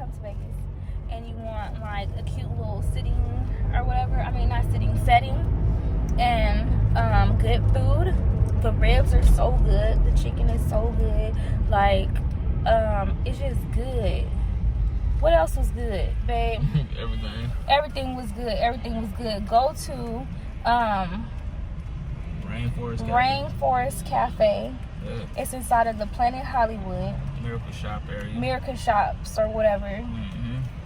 out to Vegas and you want like a cute little sitting or whatever, I mean not sitting, setting, and good food. The ribs are so good, the chicken is so good, like it's just good. What else was good, babe? Everything was good. Go to Rainforest Cafe. Yeah. It's inside of the Planet Hollywood. Miracle Shops or whatever.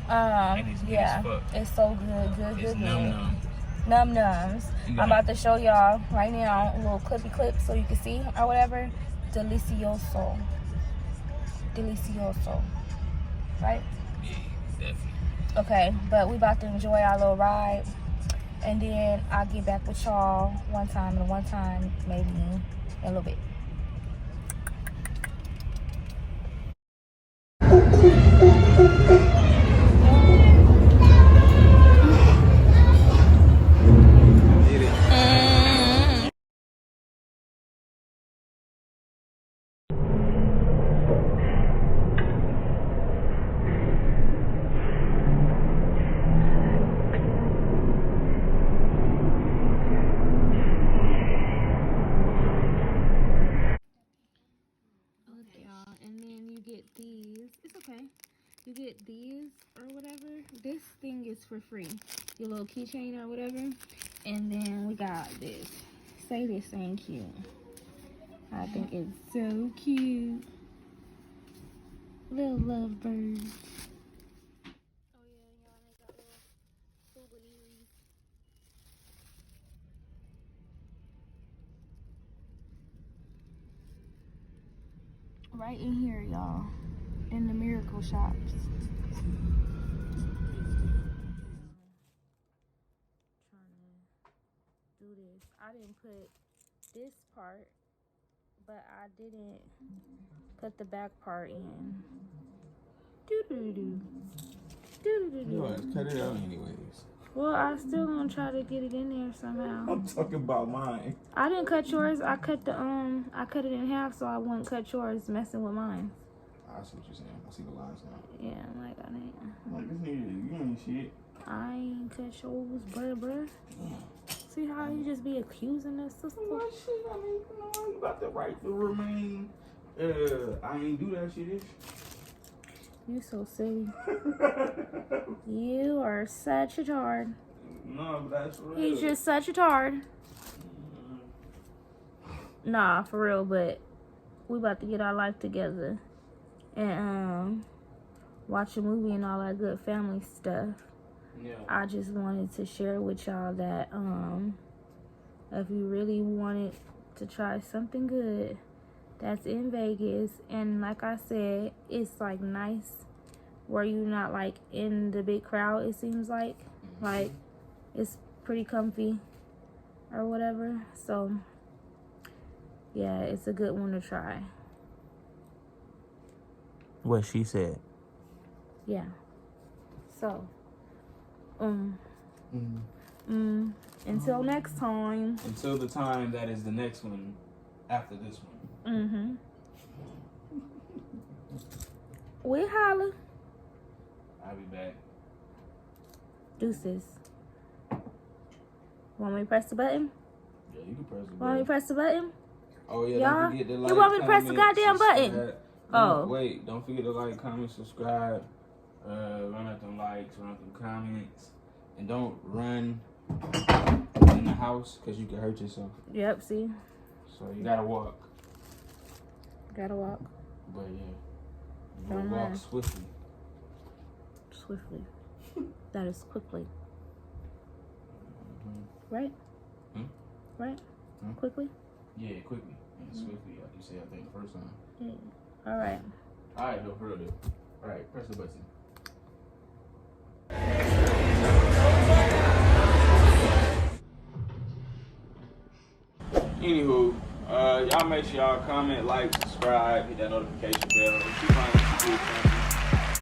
Yeah, it's so good. Num nums. I'm about to show y'all right now a little clippy clip so you can see or whatever. Delicioso. Right? Yeah, definitely. Okay, but we about to enjoy our little ride, and then I'll get back with y'all one time maybe in a little bit. You get these or whatever. This thing is for free. Your little keychain or whatever. And then we got this. Say this ain't cute. I think it's so cute. Little lovebird. Oh yeah, y'all, they got little souvenirs. Right in here, y'all. In the Miracle Shops. Trying to do this. I didn't put this part, but I didn't put the back part in. You always cut it out anyways. Well, I still gonna try to get it in there somehow. I'm talking about mine. I didn't cut yours. I cut it in half so I wouldn't cut yours messing with mine. I see what you're saying. I see the lines now. Yeah, like I ain't. Like this nigga, you ain't shit. I ain't cut yours, bruh. Yeah. See how you just be accusing us, sister? What shit? I mean, you know, you got the right to remain. I ain't do that shit. You so silly. You are such a tard. No, but that's real. He's just such a tard. Nah, for real, but we about to get our life together and watch a movie and all that good family stuff. Yeah. I just wanted to share with y'all that if you really wanted to try something good that's in Vegas, and like I said, it's like nice where you're not like in the big crowd, it seems like it's pretty comfy or whatever, so yeah, it's a good one to try. What she said. Yeah. So, until next time. Until the time that is the next one after this one. We holla. I'll be back. Deuces. Want me to press the button? Yeah, you can press the button. Want me to press the button? Oh yeah, y'all? Don't forget to like, you want me to press the goddamn subscribe. button? No, wait, don't forget to like, comment, subscribe. Run up them likes, run up them comments. And don't run in the house because you can hurt yourself. Yep, see? So you gotta walk. Gotta walk. But yeah, you walk swiftly. Swiftly. That is quickly. Right? Right? Quickly? Yeah, quickly. And swiftly, like you said, I think the first time. Yeah. Alright. Alright, no, for real though. Alright, press the button. Anywho, y'all make sure y'all comment, like, subscribe, hit that notification bell. Keep on